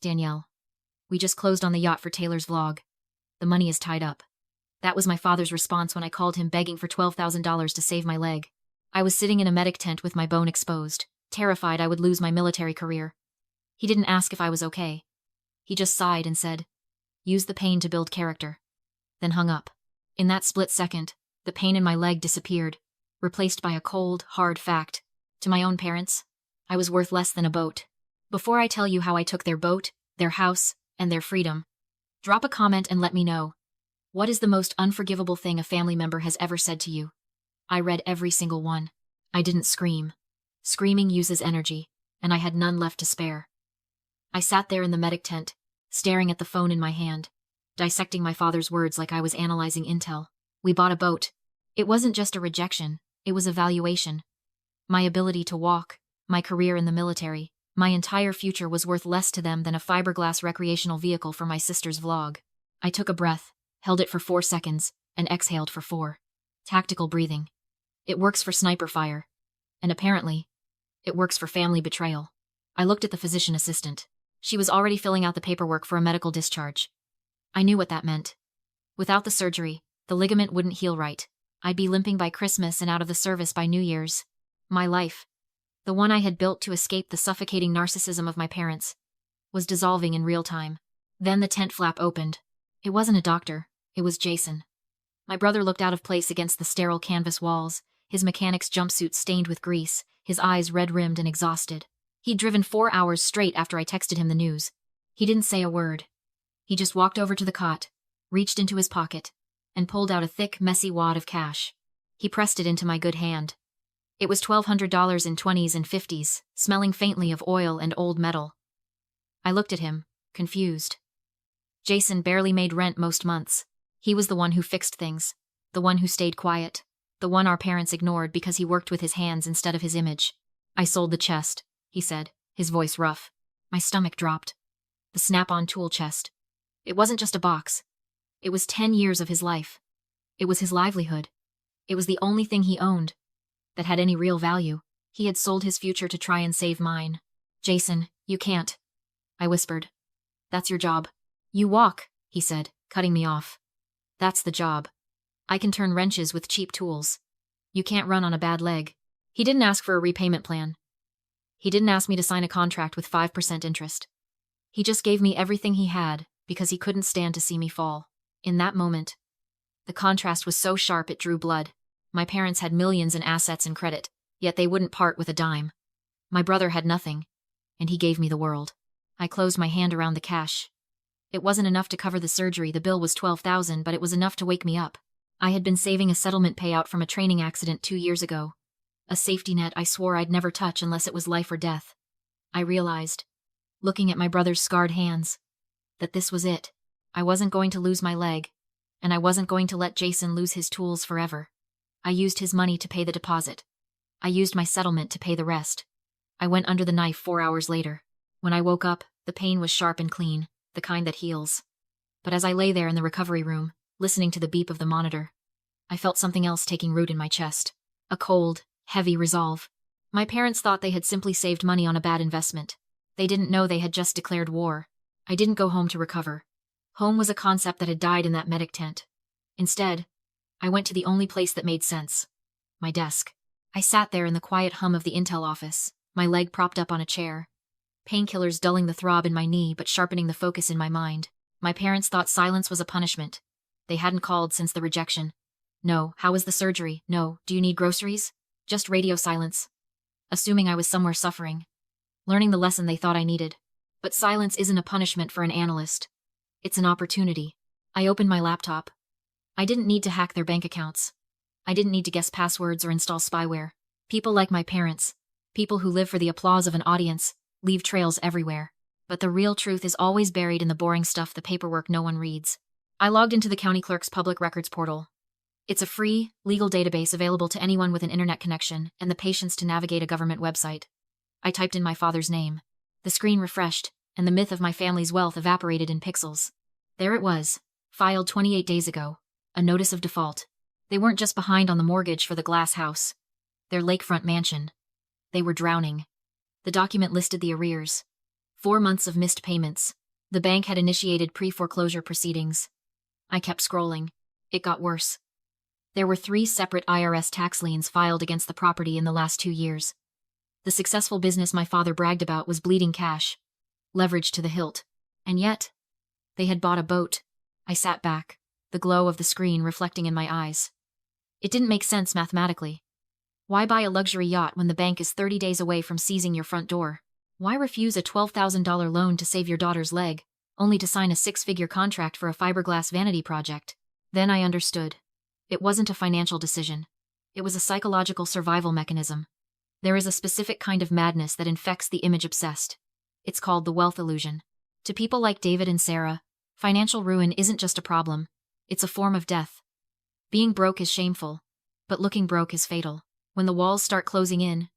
Danielle. We just closed on the yacht for Taylor's vlog. The money is tied up. That was my father's response when I called him begging for $12,000 to save my leg. I was sitting in a medic tent with my bone exposed, terrified I would lose my military career. He didn't ask if I was okay. He just sighed and said, "Use the pain to build character." Then hung up. In that split second, the pain in my leg disappeared, replaced by a cold, hard fact. To my own parents, I was worth less than a boat. Before I tell you how I took their boat, their house, and their freedom, drop a comment and let me know. What is the most unforgivable thing a family member has ever said to you? I read every single one. I didn't scream. Screaming uses energy, and I had none left to spare. I sat there in the medic tent, staring at the phone in my hand, dissecting my father's words like I was analyzing intel. We bought a boat. It wasn't just a rejection, it was a valuation. My ability to walk, my career in the military, my entire future was worth less to them than a fiberglass recreational vehicle for my sister's vlog. I took a breath, held it for 4 seconds, and exhaled for 4. Tactical breathing. It works for sniper fire. And apparently, it works for family betrayal. I looked at the physician assistant. She was already filling out the paperwork for a medical discharge. I knew what that meant. Without the surgery, the ligament wouldn't heal right. I'd be limping by Christmas and out of the service by New Year's. My life, the one I had built to escape the suffocating narcissism of my parents, was dissolving in real time. Then the tent flap opened. It wasn't a doctor, it was Jason. My brother looked out of place against the sterile canvas walls, his mechanic's jumpsuit stained with grease, his eyes red-rimmed and exhausted. He'd driven 4 hours straight after I texted him the news. He didn't say a word. He just walked over to the cot, reached into his pocket, and pulled out a thick, messy wad of cash. He pressed it into my good hand. It was $1,200 in 20s and 50s, smelling faintly of oil and old metal. I looked at him, confused. Jason barely made rent most months. He was the one who fixed things, the one who stayed quiet, the one our parents ignored because he worked with his hands instead of his image. "I sold the chest," he said, his voice rough. My stomach dropped. The snap-on tool chest. It wasn't just a box. It was 10 years of his life. It was his livelihood. It was the only thing he owned that had any real value. He had sold his future to try and save mine. "Jason, you can't," I whispered. "That's your job." "You walk," he said, cutting me off. "That's the job. I can turn wrenches with cheap tools. You can't run on a bad leg." He didn't ask for a repayment plan. He didn't ask me to sign a contract with 5% interest. He just gave me everything he had because he couldn't stand to see me fall. In that moment, the contrast was so sharp it drew blood. My parents had millions in assets and credit, yet they wouldn't part with a dime. My brother had nothing, and he gave me the world. I closed my hand around the cash. It wasn't enough to cover the surgery. The bill was $12,000, but it was enough to wake me up. I had been saving a settlement payout from a training accident 2 years ago. A safety net I swore I'd never touch unless it was life or death. I realized, looking at my brother's scarred hands, that this was it. I wasn't going to lose my leg, and I wasn't going to let Jason lose his tools forever. I used his money to pay the deposit. I used my settlement to pay the rest. I went under the knife 4 hours later. When I woke up, the pain was sharp and clean, the kind that heals. But as I lay there in the recovery room, listening to the beep of the monitor, I felt something else taking root in my chest. A cold, heavy resolve. My parents thought they had simply saved money on a bad investment. They didn't know they had just declared war. I didn't go home to recover. Home was a concept that had died in that medic tent. Instead, I went to the only place that made sense. My desk. I sat there in the quiet hum of the intel office, my leg propped up on a chair. Painkillers dulling the throb in my knee but sharpening the focus in my mind. My parents thought silence was a punishment. They hadn't called since the rejection. "No, how was the surgery? No, do you need groceries?" Just radio silence. Assuming I was somewhere suffering. Learning the lesson they thought I needed. But silence isn't a punishment for an analyst. It's an opportunity. I opened my laptop. I didn't need to hack their bank accounts. I didn't need to guess passwords or install spyware. People like my parents, people who live for the applause of an audience, leave trails everywhere. But the real truth is always buried in the boring stuff, the paperwork no one reads. I logged into the county clerk's public records portal. It's a free, legal database available to anyone with an internet connection and the patience to navigate a government website. I typed in my father's name. The screen refreshed, and the myth of my family's wealth evaporated in pixels. There it was, filed 28 days ago. A notice of default. They weren't just behind on the mortgage for the glass house. Their lakefront mansion. They were drowning. The document listed the arrears. 4 months of missed payments. The bank had initiated pre-foreclosure proceedings. I kept scrolling. It got worse. There were 3 separate IRS tax liens filed against the property in the last 2 years. The successful business my father bragged about was bleeding cash, leveraged to the hilt. And yet, they had bought a boat. I sat back, the glow of the screen reflecting in my eyes. It didn't make sense mathematically. Why buy a luxury yacht when the bank is 30 days away from seizing your front door? Why refuse a $12,000 loan to save your daughter's leg, only to sign a 6-figure contract for a fiberglass vanity project? Then I understood. It wasn't a financial decision. It was a psychological survival mechanism. There is a specific kind of madness that infects the image-obsessed. It's called the wealth illusion. To people like David and Sarah, financial ruin isn't just a problem. It's a form of death. Being broke is shameful, but looking broke is fatal. When the walls start closing in,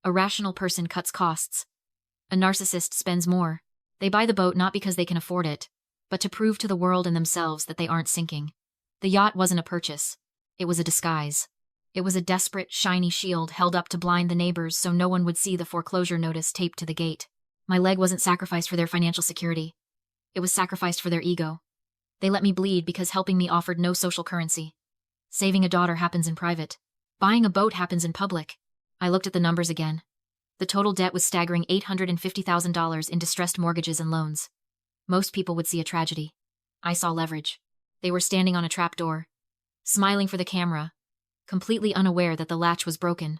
a rational person cuts costs. A narcissist spends more. They buy the boat not because they can afford it, but to prove to the world and themselves that they aren't sinking. The yacht wasn't a purchase. It was a disguise. It was a desperate, shiny shield held up to blind the neighbors so no one would see the foreclosure notice taped to the gate. My leg wasn't sacrificed for their financial security. It was sacrificed for their ego. They let me bleed because helping me offered no social currency. Saving a daughter happens in private. Buying a boat happens in public. I looked at the numbers again. The total debt was staggering $850,000 in distressed mortgages and loans. Most people would see a tragedy. I saw leverage. They were standing on a trapdoor, smiling for the camera, completely unaware that the latch was broken.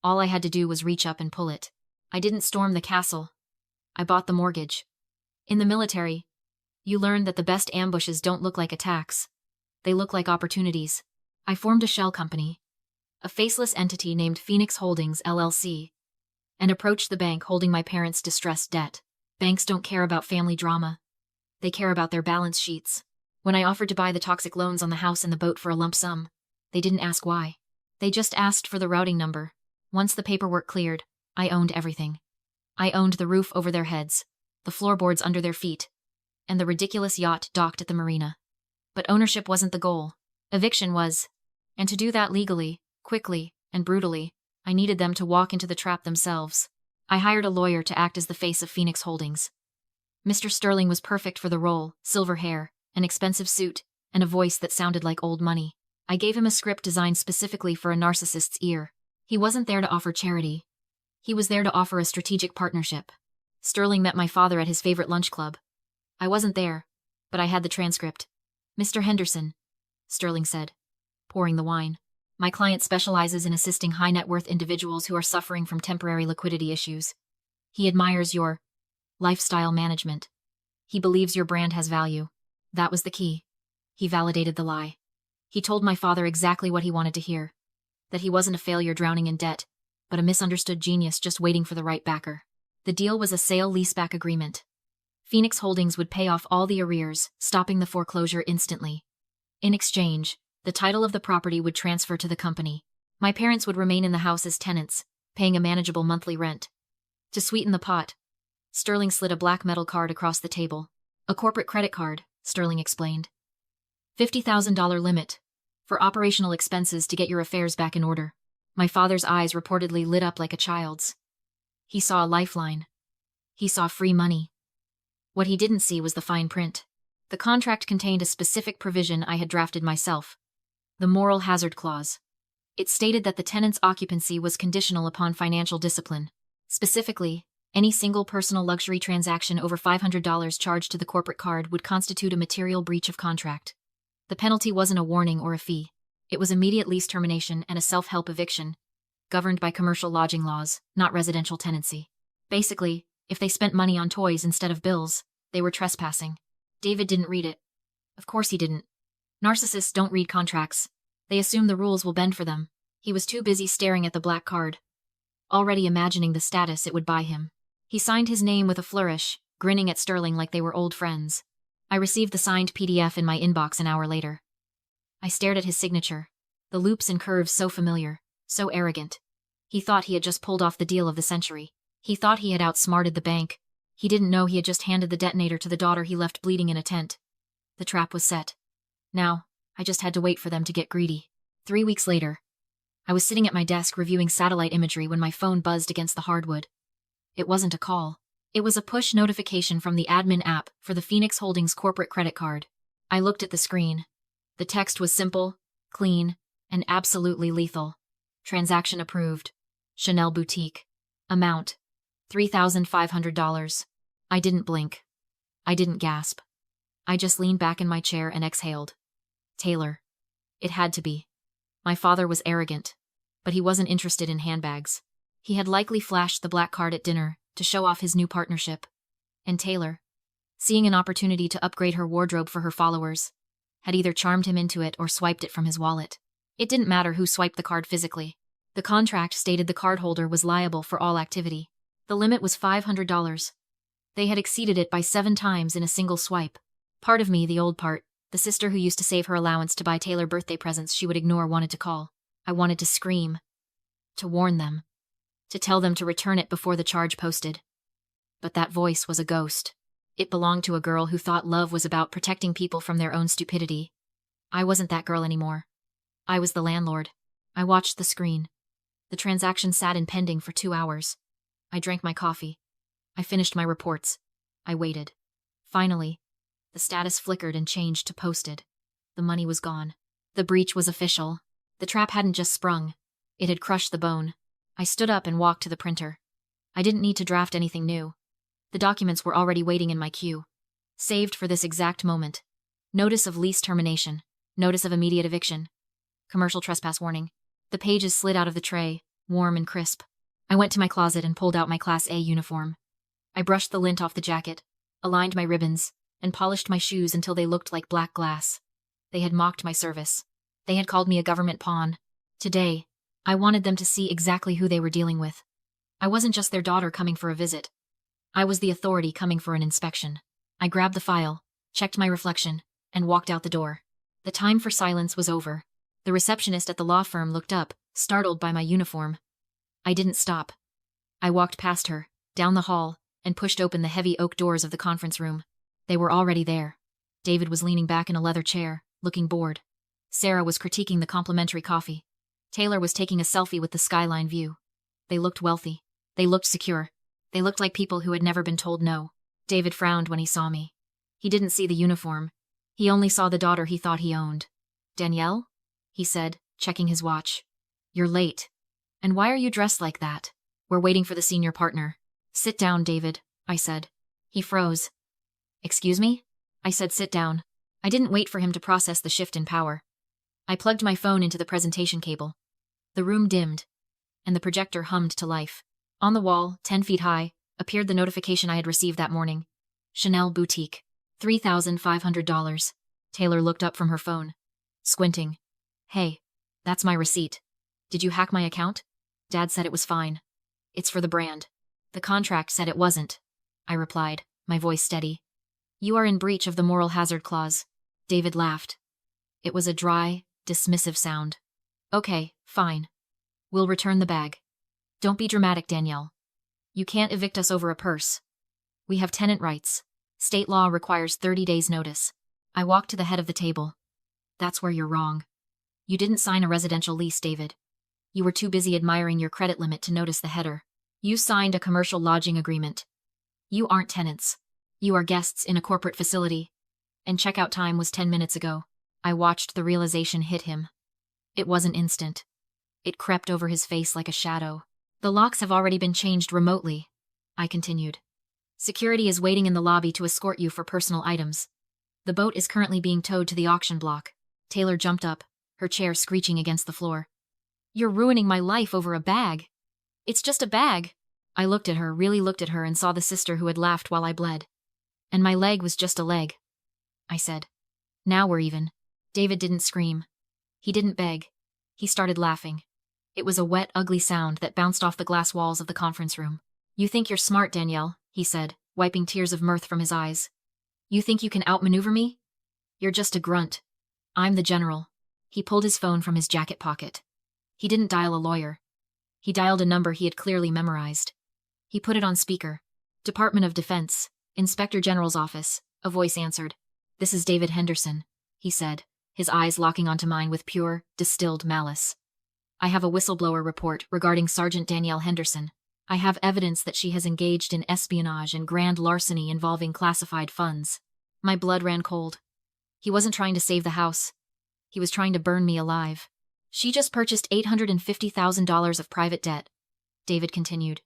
All I had to do was reach up and pull it. I didn't storm the castle. I bought the mortgage. In the military, you learn that the best ambushes don't look like attacks. They look like opportunities. I formed a shell company, a faceless entity named Phoenix Holdings, LLC, and approached the bank holding my parents' distressed debt. Banks don't care about family drama. They care about their balance sheets. When I offered to buy the toxic loans on the house and the boat for a lump sum, they didn't ask why. They just asked for the routing number. Once the paperwork cleared, I owned everything. I owned the roof over their heads, the floorboards under their feet, and the ridiculous yacht docked at the marina. But ownership wasn't the goal. Eviction was. And to do that legally, quickly, and brutally, I needed them to walk into the trap themselves. I hired a lawyer to act as the face of Phoenix Holdings. Mr. Sterling was perfect for the role: silver hair, an expensive suit, and a voice that sounded like old money. I gave him a script designed specifically for a narcissist's ear. He wasn't there to offer charity. He was there to offer a strategic partnership. Sterling met my father at his favorite lunch club. I wasn't there, but I had the transcript. "Mr. Henderson," Sterling said, pouring the wine, "my client specializes in assisting high-net-worth individuals who are suffering from temporary liquidity issues. He admires your lifestyle management. He believes your brand has value." That was the key. He validated the lie. He told my father exactly what he wanted to hear. That he wasn't a failure drowning in debt, but a misunderstood genius just waiting for the right backer. The deal was a sale-leaseback agreement. Phoenix Holdings would pay off all the arrears, stopping the foreclosure instantly. In exchange, the title of the property would transfer to the company. My parents would remain in the house as tenants, paying a manageable monthly rent. To sweeten the pot, Sterling slid a black metal card across the table. "A corporate credit card," Sterling explained. $50,000 limit. For operational expenses to get your affairs back in order. My father's eyes reportedly lit up like a child's. He saw a lifeline. He saw free money. What he didn't see was the fine print. The contract contained a specific provision I had drafted myself. The moral hazard clause. It stated that the tenant's occupancy was conditional upon financial discipline. Specifically, any single personal luxury transaction over $500 charged to the corporate card would constitute a material breach of contract. The penalty wasn't a warning or a fee. It was immediate lease termination and a self-help eviction, governed by commercial lodging laws, not residential tenancy. Basically, if they spent money on toys instead of bills, they were trespassing. David didn't read it. Of course he didn't. Narcissists don't read contracts. They assume the rules will bend for them. He was too busy staring at the black card, already imagining the status it would buy him. He signed his name with a flourish, grinning at Sterling like they were old friends. I received the signed PDF in my inbox an hour later. I stared at his signature, the loops and curves so familiar, so arrogant. He thought he had just pulled off the deal of the century. He thought he had outsmarted the bank. He didn't know he had just handed the detonator to the daughter he left bleeding in a tent. The trap was set. Now, I just had to wait for them to get greedy. 3 weeks later, I was sitting at my desk reviewing satellite imagery when my phone buzzed against the hardwood. It wasn't a call. It was a push notification from the admin app for the Phoenix Holdings corporate credit card. I looked at the screen. The text was simple, clean, and absolutely lethal. Transaction approved. Chanel Boutique. Amount: $3,500. I didn't blink. I didn't gasp. I just leaned back in my chair and exhaled. Taylor. It had to be. My father was arrogant, but he wasn't interested in handbags. He had likely flashed the black card at dinner to show off his new partnership. And Taylor, seeing an opportunity to upgrade her wardrobe for her followers, had either charmed him into it or swiped it from his wallet. It didn't matter who swiped the card physically. The contract stated the cardholder was liable for all activity. The limit was $500. They had exceeded it by 7 times in a single swipe. Part of me, the old part, the sister who used to save her allowance to buy Taylor birthday presents she would ignore, wanted to call. I wanted to scream. To warn them. To tell them to return it before the charge posted. But that voice was a ghost. It belonged to a girl who thought love was about protecting people from their own stupidity. I wasn't that girl anymore. I was the landlord. I watched the screen. The transaction sat in pending for 2 hours. I drank my coffee. I finished my reports. I waited. Finally, the status flickered and changed to posted. The money was gone. The breach was official. The trap hadn't just sprung. It had crushed the bone. I stood up and walked to the printer. I didn't need to draft anything new. The documents were already waiting in my queue. Saved for this exact moment. Notice of lease termination. Notice of immediate eviction. Commercial trespass warning. The pages slid out of the tray, warm and crisp. I went to my closet and pulled out my Class A uniform. I brushed the lint off the jacket, aligned my ribbons, and polished my shoes until they looked like black glass. They had mocked my service. They had called me a government pawn. Today, I wanted them to see exactly who they were dealing with. I wasn't just their daughter coming for a visit. I was the authority coming for an inspection. I grabbed the file, checked my reflection, and walked out the door. The time for silence was over. The receptionist at the law firm looked up, startled by my uniform. I didn't stop. I walked past her, down the hall, and pushed open the heavy oak doors of the conference room. They were already there. David was leaning back in a leather chair, looking bored. Sarah was critiquing the complimentary coffee. Taylor was taking a selfie with the skyline view. They looked wealthy. They looked secure. They looked like people who had never been told no. David frowned when he saw me. He didn't see the uniform. He only saw the daughter he thought he owned. "Danielle?" he said, checking his watch. "You're late. And why are you dressed like that?" "We're waiting for the senior partner." "Sit down, David," I said. He froze. "Excuse me?" I said sit down. I didn't wait for him to process the shift in power. I plugged my phone into the presentation cable. The room dimmed, and the projector hummed to life. On the wall, 10 feet high, appeared the notification I had received that morning. Chanel Boutique. $3,500. Taylor looked up from her phone, squinting. "Hey, that's my receipt. Did you hack my account?" "Dad said it was fine. It's for the brand." "The contract said it wasn't," I replied, my voice steady. "You are in breach of the moral hazard clause." David laughed. It was a dry, dismissive sound. "Okay, fine. We'll return the bag. Don't be dramatic, Danielle. You can't evict us over a purse. We have tenant rights. State law requires 30 days' notice." I walked to the head of the table. "That's where you're wrong. You didn't sign a residential lease, David. You were too busy admiring your credit limit to notice the header. You signed a commercial lodging agreement. You aren't tenants. You are guests in a corporate facility. And checkout time was 10 minutes ago." I watched the realization hit him. It wasn't instant. It crept over his face like a shadow. "The locks have already been changed remotely," I continued. "Security is waiting in the lobby to escort you for personal items. The boat is currently being towed to the auction block." Taylor jumped up, her chair screeching against the floor. "You're ruining my life over a bag." "It's just a bag." I looked at her, really looked at her, and saw the sister who had laughed while I bled. "And my leg was just a leg," I said. "Now we're even." David didn't scream. He didn't beg. He started laughing. It was a wet, ugly sound that bounced off the glass walls of the conference room. "You think you're smart, Danielle," he said, wiping tears of mirth from his eyes. "You think you can outmaneuver me? You're just a grunt. I'm the general." He pulled his phone from his jacket pocket. He didn't dial a lawyer. He dialed a number he had clearly memorized. He put it on speaker. "Department of Defense, Inspector General's office," a voice answered. "This is David Henderson," he said, his eyes locking onto mine with pure, distilled malice. "I have a whistleblower report regarding Sergeant Danielle Henderson. I have evidence that she has engaged in espionage and grand larceny involving classified funds. My blood ran cold. He wasn't trying to save the house. He was trying to burn me alive. She just purchased $850,000 of private debt, David continued,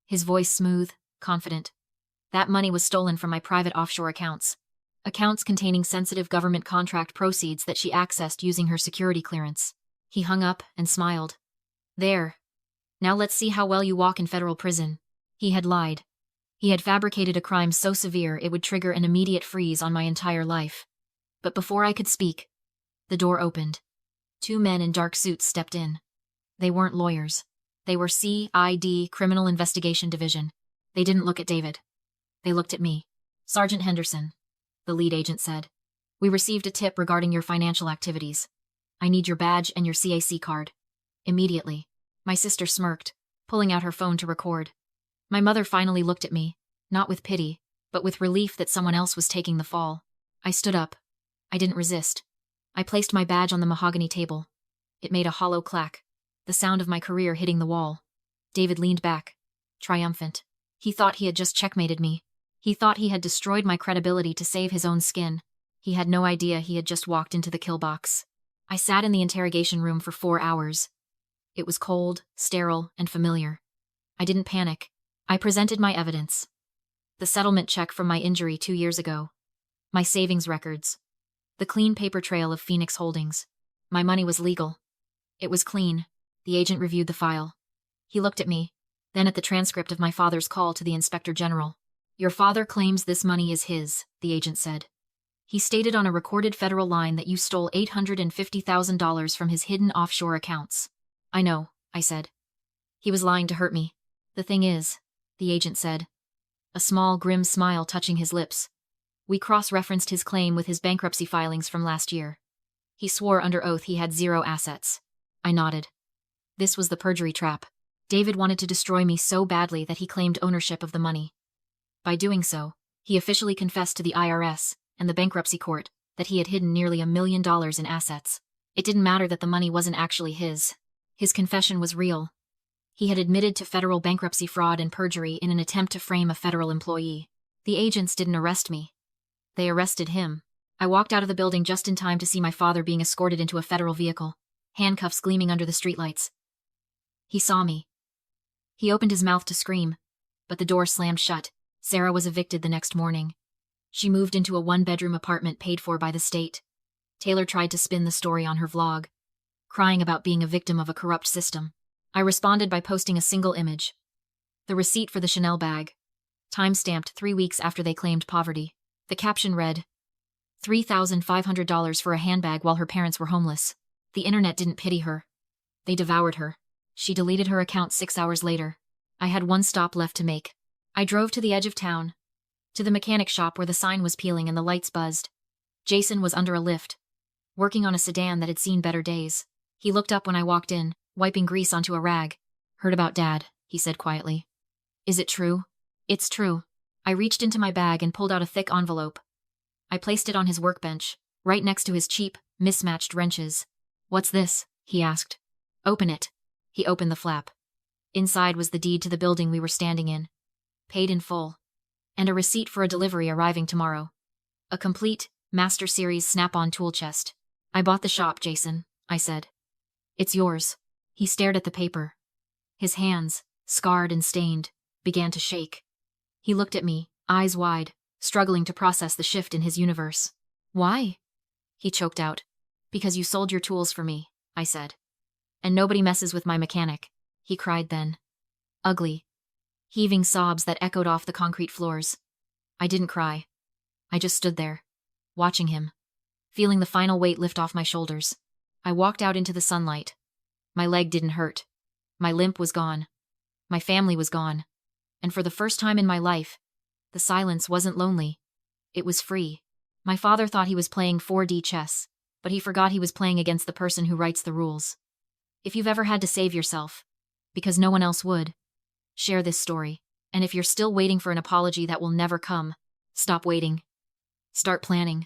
his voice smooth, confident. That money was stolen from my private offshore accounts. Accounts containing sensitive government contract proceeds that she accessed using her security clearance. He hung up and smiled. There. Now let's see how well you walk in federal prison. He had lied. He had fabricated a crime so severe it would trigger an immediate freeze on my entire life. But before I could speak, the door opened. 2 men in dark suits stepped in. They weren't lawyers. They were CID, Criminal Investigation Division. They didn't look at David. They looked at me. Sergeant Henderson, the lead agent said. We received a tip regarding your financial activities. I need your badge and your CAC card. Immediately. My sister smirked, pulling out her phone to record. My mother finally looked at me, not with pity, but with relief that someone else was taking the fall. I stood up. I didn't resist. I placed my badge on the mahogany table. It made a hollow clack, the sound of my career hitting the wall. David leaned back, triumphant. He thought he had just checkmated me. He thought he had destroyed my credibility to save his own skin. He had no idea he had just walked into the kill box. I sat in the interrogation room for 4 hours. It was cold, sterile, and familiar. I didn't panic. I presented my evidence. The settlement check from my injury 2 years ago. My savings records. The clean paper trail of Phoenix Holdings. My money was legal. It was clean. The agent reviewed the file. He looked at me, then at the transcript of my father's call to the Inspector General. Your father claims this money is his, the agent said. He stated on a recorded federal line that you stole $850,000 from his hidden offshore accounts. I know, I said. He was lying to hurt me. The thing is, the agent said, a small, grim smile touching his lips. We cross-referenced his claim with his bankruptcy filings from last year. He swore under oath he had 0 assets. I nodded. This was the perjury trap. David wanted to destroy me so badly that he claimed ownership of the money. By doing so, he officially confessed to the IRS and the bankruptcy court that he had hidden nearly $1 million in assets. It didn't matter that the money wasn't actually his. His confession was real. He had admitted to federal bankruptcy fraud and perjury in an attempt to frame a federal employee. The agents didn't arrest me. They arrested him. I walked out of the building just in time to see my father being escorted into a federal vehicle, handcuffs gleaming under the streetlights. He saw me. He opened his mouth to scream, but the door slammed shut. Sarah was evicted the next morning. She moved into a 1-bedroom apartment paid for by the state. Taylor tried to spin the story on her vlog, crying about being a victim of a corrupt system. I responded by posting a single image. The receipt for the Chanel bag, time-stamped 3 weeks after they claimed poverty. The caption read, $3,500 for a handbag while her parents were homeless. The internet didn't pity her. They devoured her. She deleted her account 6 hours later. I had one stop left to make. I drove to the edge of town, to the mechanic shop where the sign was peeling and the lights buzzed. Jason was under a lift, working on a sedan that had seen better days. He looked up when I walked in, wiping grease onto a rag. Heard about Dad, he said quietly. Is it true? It's true. I reached into my bag and pulled out a thick envelope. I placed it on his workbench, right next to his cheap, mismatched wrenches. What's this? He asked. Open it. He opened the flap. Inside was the deed to the building we were standing in. Paid in full. And a receipt for a delivery arriving tomorrow. A complete, Master Series snap-on tool chest. I bought the shop, Jason, I said. It's yours. He stared at the paper. His hands, scarred and stained, began to shake. He looked at me, eyes wide, struggling to process the shift in his universe. Why? He choked out. Because you sold your tools for me, I said. And nobody messes with my mechanic, he cried then. Ugly. Heaving sobs that echoed off the concrete floors. I didn't cry. I just stood there, watching him, feeling the final weight lift off my shoulders. I walked out into the sunlight. My leg didn't hurt. My limp was gone. My family was gone. And for the first time in my life, the silence wasn't lonely. It was free. My father thought he was playing 4D chess, but he forgot he was playing against the person who writes the rules. If you've ever had to save yourself, because no one else would, share this story. And if you're still waiting for an apology that will never come, stop waiting. Start planning.